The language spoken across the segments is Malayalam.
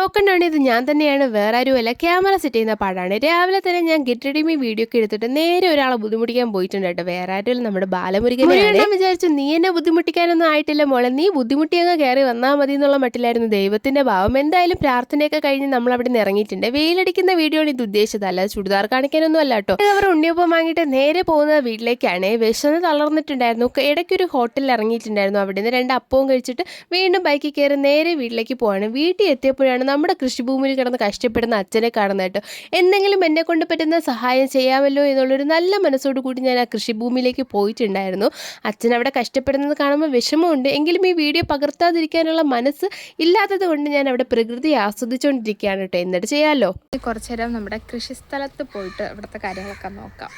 നോക്കണ്ട ഇത് ഞാൻ തന്നെയാണ്, വേറെ ആരുമല്ല. ക്യാമറ സെറ്റ് ചെയ്യുന്ന പാടാണ്. രാവിലെ തന്നെ ഞാൻ ഗെറ്റ് റെഡി മീ വീഡിയോ ഒക്കെ എടുത്തിട്ട് നേരെ ഒരാളെ ബുദ്ധിമുട്ടിക്കാൻ പോയിട്ടുണ്ട് കേട്ടോ. വേറെ ആരുമല്ല, നമ്മുടെ ബാലമുരുകനെ. വിചാരിച്ചു നീ എന്നെ ബുദ്ധിമുട്ടിക്കാനൊന്നും ആയിട്ടില്ല മോളെ, നീ ബുദ്ധിമുട്ടിയങ്ങ് കയറി വന്നാൽ മതി എന്നുള്ള മട്ടിലായിരുന്നു ദൈവത്തിന്റെ ഭാവം. എന്തായാലും പ്രാർത്ഥനയൊക്കെ കഴിഞ്ഞ് നമ്മൾ അവിടെ നിന്ന് ഇറങ്ങിയിട്ടുണ്ട്. വെയിലടിക്കുന്ന വീഡിയോ ആണ് ഇത് ഉദ്ദേശിച്ചത്, അല്ല ചുടിദാർ കാണിക്കാനൊന്നും അല്ല കേട്ടോ. അവർ ഉണ്ണിയപ്പം വാങ്ങിയിട്ട് നേരെ പോകുന്നത് വീട്ടിലേക്കാണ്. വിശന്ന് തളർന്നിട്ടുണ്ടായിരുന്നു. ഇടയ്ക്കൊരു ഹോട്ടലിൽ ഇറങ്ങിയിട്ടുണ്ടായിരുന്നു. അവിടെ നിന്ന് 2 അപ്പവും കഴിച്ചിട്ട് വീണ്ടും ബൈക്കിൽ കയറി നേരെ വീട്ടിലേക്ക് പോവാണ്. വീട്ടിൽ എത്തിയപ്പോഴാണ് നമ്മുടെ കൃഷിഭൂമിയിൽ കിടന്ന് കഷ്ടപ്പെടുന്ന അച്ഛനെ കാണുന്നത് കേട്ടോ. എന്തെങ്കിലും എന്നെ കൊണ്ട് പറ്റുന്ന സഹായം ചെയ്യാമല്ലോ എന്നുള്ളൊരു നല്ല മനസ്സോടു കൂടി ഞാൻ ആ കൃഷിഭൂമിയിലേക്ക് പോയിട്ടുണ്ടായിരുന്നു. അച്ഛൻ അവിടെ കഷ്ടപ്പെടുന്നത് കാണുമ്പോൾ വിഷമമുണ്ട്, എങ്കിലും ഈ വീഡിയോ പകർത്താതിരിക്കാനുള്ള മനസ്സ് ഇല്ലാത്തത് കൊണ്ട് ഞാൻ അവിടെ പ്രകൃതി ആസ്വദിച്ചുകൊണ്ടിരിക്കുകയാണ് കേട്ടോ. എന്നിട്ട് ചെയ്യാമല്ലോ. കുറച്ചു നേരം നമ്മുടെ കൃഷിസ്ഥലത്ത് പോയിട്ട് അവിടുത്തെ കാര്യങ്ങളൊക്കെ നോക്കാം.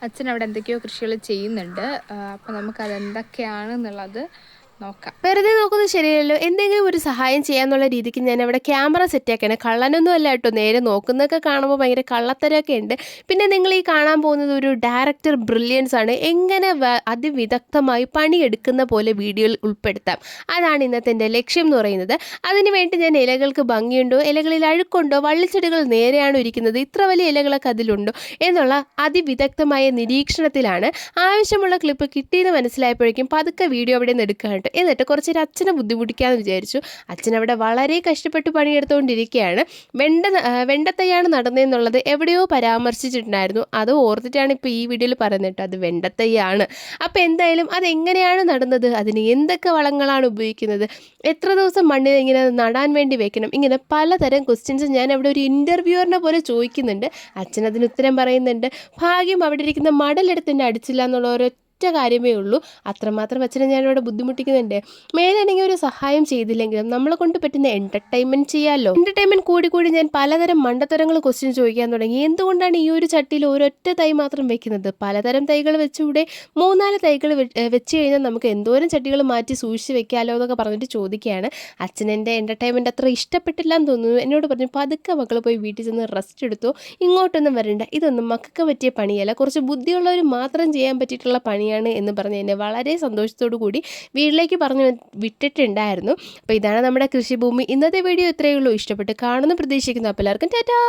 അച്ഛൻ അവിടെ എന്തൊക്കെയോ കൃഷികൾ ചെയ്യുന്നുണ്ട്. അപ്പോൾ നമുക്കതെന്തൊക്കെയാണെന്നുള്ളത് നോക്കാം. വെറുതെ നോക്കുന്നത് ശരിയല്ലോ. എന്തെങ്കിലും ഒരു സഹായം ചെയ്യാന്നുള്ള രീതിക്ക് ഞാൻ അവിടെ ക്യാമറ സെറ്റാക്കാണ്. കള്ളനൊന്നും അല്ല കേട്ടോ, നേരെ നോക്കുന്നതൊക്കെ കാണുമ്പോൾ ഭയങ്കര കള്ളത്തരമൊക്കെ ഉണ്ട്. പിന്നെ നിങ്ങൾ ഈ കാണാൻ പോകുന്നത് ഒരു ഡയറക്ടർ ബ്രില്യൻസ് ആണ്. എങ്ങനെ അതിവിദഗ്ധമായി പണിയെടുക്കുന്ന പോലെ വീഡിയോയിൽ ഉൾപ്പെടുത്താം, അതാണ് ഇന്നത്തെ എൻ്റെ ലക്ഷ്യം എന്ന് പറയുന്നത്. അതിനുവേണ്ടി ഞാൻ ഇലകൾക്ക് ഭംഗിയുണ്ടോ, ഇലകളിൽ അഴുക്കുണ്ടോ, വള്ളിച്ചെടികൾ നേരെയാണോ ഇരിക്കുന്നത്, ഇത്ര വലിയ ഇലകളൊക്കെ അതിലുണ്ടോ എന്നുള്ള അതിവിദഗ്ധമായ നിരീക്ഷണത്തിലാണ്. ആവശ്യമുള്ള ക്ലിപ്പ് കിട്ടിയെന്ന് മനസ്സിലായപ്പോഴേക്കും പതുക്കെ വീഡിയോ അവിടെ നിന്ന് എടുക്കുകയാണ്. എന്നിട്ട് കുറച്ചൊരു അച്ഛനെ ബുദ്ധിമുട്ടിക്കാമെന്ന് വിചാരിച്ചു. അച്ഛനവിടെ വളരെ കഷ്ടപ്പെട്ട് പണിയെടുത്തുകൊണ്ടിരിക്കുകയാണ്. വെണ്ടത്തയ്യാണ് നടന്നതെന്നുള്ളത് എവിടെയോ പരാമർശിച്ചിട്ടുണ്ടായിരുന്നു. അത് ഓർത്തിട്ടാണ് ഇപ്പോൾ ഈ വീഡിയോയിൽ പറയുന്നത് കേട്ടോ. അത് വെണ്ടത്തയ്യാണ്. അപ്പോൾ എന്തായാലും അതെങ്ങനെയാണ് നടന്നത്, അതിന് എന്തൊക്കെ വളങ്ങളാണ് ഉപയോഗിക്കുന്നത്, എത്ര ദിവസം മണ്ണിൽ ഇങ്ങനെ നടാൻ വേണ്ടി വെക്കണം, ഇങ്ങനെ പലതരം ക്വസ്റ്റ്യൻസ് ഞാൻ അവിടെ ഒരു ഇൻ്റർവ്യൂവറിനെ പോലെ ചോദിക്കുന്നുണ്ട്. അച്ഛൻ അതിന് ഉത്തരം പറയുന്നുണ്ട്. ഭാഗ്യം അവിടെ ഇരിക്കുന്ന മടലെടുത്ത് എന്നെ അടിച്ചില്ല എന്നുള്ള ഒരൊറ്റ കാര്യമേ ഉള്ളൂ. അത്രമാത്രം അച്ഛനെ ഞാനിവിടെ ബുദ്ധിമുട്ടിക്കുന്നുണ്ട്. മേലാണെങ്കിൽ ഒരു സഹായം ചെയ്തില്ലെങ്കിലും നമ്മളെ കൊണ്ട് പറ്റുന്ന എൻ്റർടൈൻമെൻറ്റ് ചെയ്യാമല്ലോ. എൻ്റർടൈൻമെൻറ്റ് കൂടി ഞാൻ പലതരം മണ്ടത്തരങ്ങൾ ക്വസ്റ്റ്യൻ ചോദിക്കാൻ തുടങ്ങി. എന്തുകൊണ്ടാണ് ഈ ഒരു ചട്ടിയിൽ ഒരൊറ്റ തൈ മാത്രം വെക്കുന്നത്, പലതരം തൈകൾ വെച്ചുകൂടെ, 3-4 തൈകൾ വെച്ച് കഴിഞ്ഞാൽ നമുക്ക് എന്തോരം ചട്ടികൾ മാറ്റി സൂക്ഷിച്ച് വെക്കാമല്ലോ എന്നൊക്കെ പറഞ്ഞിട്ട് ചോദിക്കുകയാണ്. അച്ഛൻ എൻ്റെ എൻ്റർടൈൻമെൻറ്റ് അത്ര ഇഷ്ടപ്പെട്ടില്ല എന്ന് തോന്നുന്നു. എന്നോട് പറഞ്ഞു പതുക്കെ മക്കൾ പോയി വീട്ടിൽ ചെന്ന് റെസ്റ്റ് എടുത്തോ, ഇങ്ങോട്ടൊന്നും വരണ്ട, ഇതൊന്നും മക്കൾക്ക് പറ്റിയ പണിയല്ല, കുറച്ച് ബുദ്ധിയുള്ളവർ മാത്രം ചെയ്യാൻ പറ്റിയിട്ടുള്ള പണി എന്ന് പറഞ്ഞ് എന്നെ വളരെ സന്തോഷത്തോടു കൂടി വീട്ടിലേക്ക് പറഞ്ഞു വിട്ടിട്ടുണ്ടായിരുന്നു. അപ്പോൾ ഇതാണ് നമ്മുടെ കൃഷിഭൂമി. ഇന്നത്തെ വീഡിയോ ഇത്രയേ ഉള്ളൂ. ഇഷ്ടപ്പെട്ട് കാണുന്നു പ്രതീക്ഷിക്കുന്നു. അപ്പോൾ എല്ലാവർക്കും ടാറ്റാ.